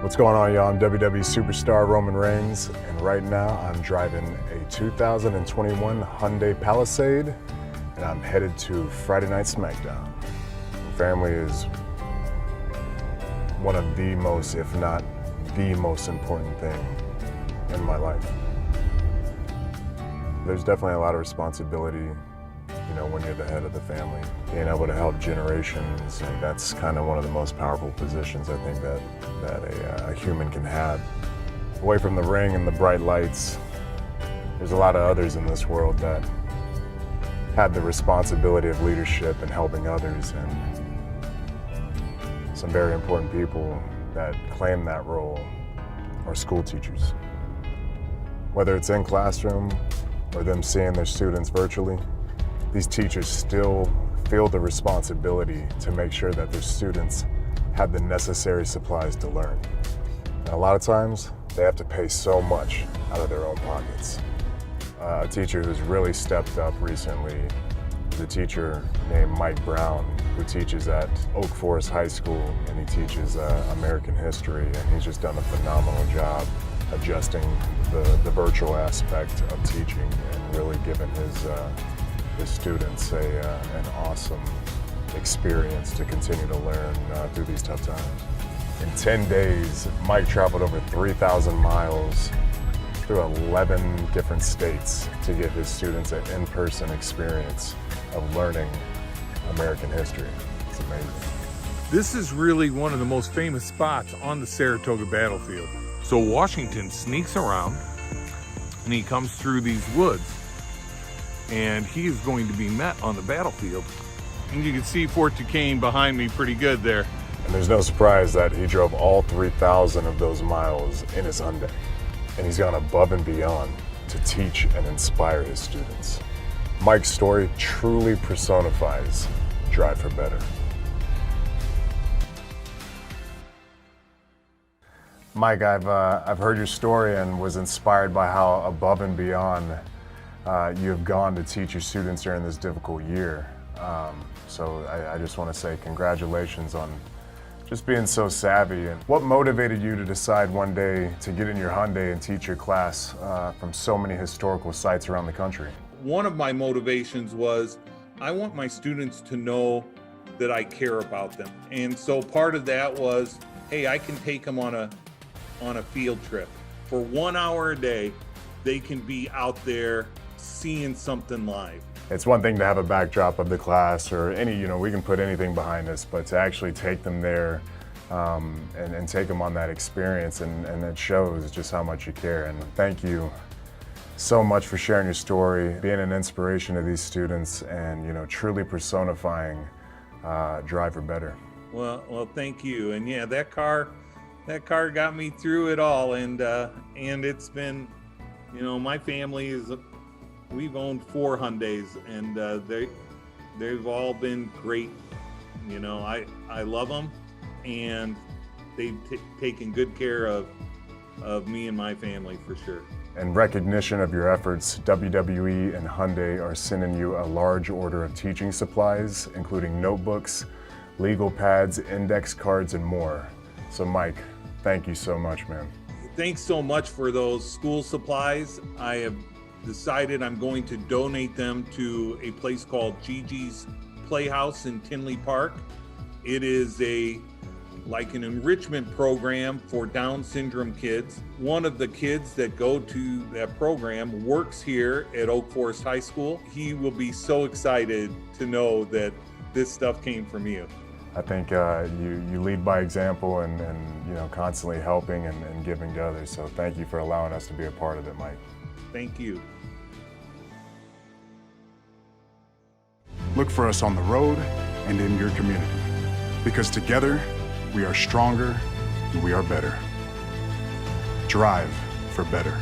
What's going on, y'all? I'm WWE superstar Roman Reigns, and right now I'm driving a 2021 Hyundai Palisade, and I'm headed to Friday Night SmackDown. Family is one of the most, if not the most important thing in my life. There's definitely a lot of responsibility, when you're the head of the family, being able to help generations, and that's kind of one of the most powerful positions I think that a human can have. Away from the ring and the bright lights, there's a lot of others in this world that have the responsibility of leadership and helping others, and some very important people that claim that role are school teachers. Whether it's in classroom or them seeing their students virtually, these teachers still feel the responsibility to make sure that their students have the necessary supplies to learn. And a lot of times, they have to pay so much out of their own pockets. A teacher who's really stepped up recently is a teacher named Mike Brown, who teaches at Oak Forest High School, and he teaches American history, and he's just done a phenomenal job adjusting the virtual aspect of teaching and really giving his students an awesome experience to continue to learn through these tough times. In 10 days, Mike traveled over 3,000 miles through 11 different states to give his students an in-person experience of learning American history. It's amazing. This is really one of the most famous spots on the Saratoga battlefield. So Washington sneaks around and he comes through these woods, and he is going to be met on the battlefield. And you can see Fort Duquesne behind me pretty good there. And there's no surprise that he drove all 3,000 of those miles in his Hyundai. And he's gone above and beyond to teach and inspire his students. Mike's story truly personifies Drive for Better. Mike, I've heard your story and was inspired by how above and beyond you have gone to teach your students during this difficult year. So I just want to say congratulations on just being so savvy. And what motivated you to decide one day to get in your Hyundai and teach your class from so many historical sites around the country? One of my motivations was I want my students to know that I care about them. And so part of that was, hey, I can take them on a field trip. For 1 hour a day, they can be out there seeing something live. It's one thing to have a backdrop of the class or we can put anything behind us, but to actually take them there and take them on that experience, and it shows just how much you care. And thank you so much for sharing your story, being an inspiration to these students, and truly personifying Drive for Better. Well, thank you. And yeah, that car got me through it all, and it's been, my family we've owned 4 Hyundais, and they've all been great. I love them, and they've taken good care of me and my family for sure. In recognition of your efforts, WWE and Hyundai are sending you a large order of teaching supplies, including notebooks, legal pads, index cards, and more. So Mike, thank you so much, man. Thanks so much for those school supplies. I have decided I'm going to donate them to a place called Gigi's Playhouse in Tinley Park. It is like an enrichment program for Down syndrome kids. One of the kids that go to that program works here at Oak Forest High School. He will be so excited to know that this stuff came from you. I think you lead by example and constantly helping and giving to others. So thank you for allowing us to be a part of it, Mike. Thank you. Look for us on the road and in your community, because together we are stronger and we are better. Drive for Better.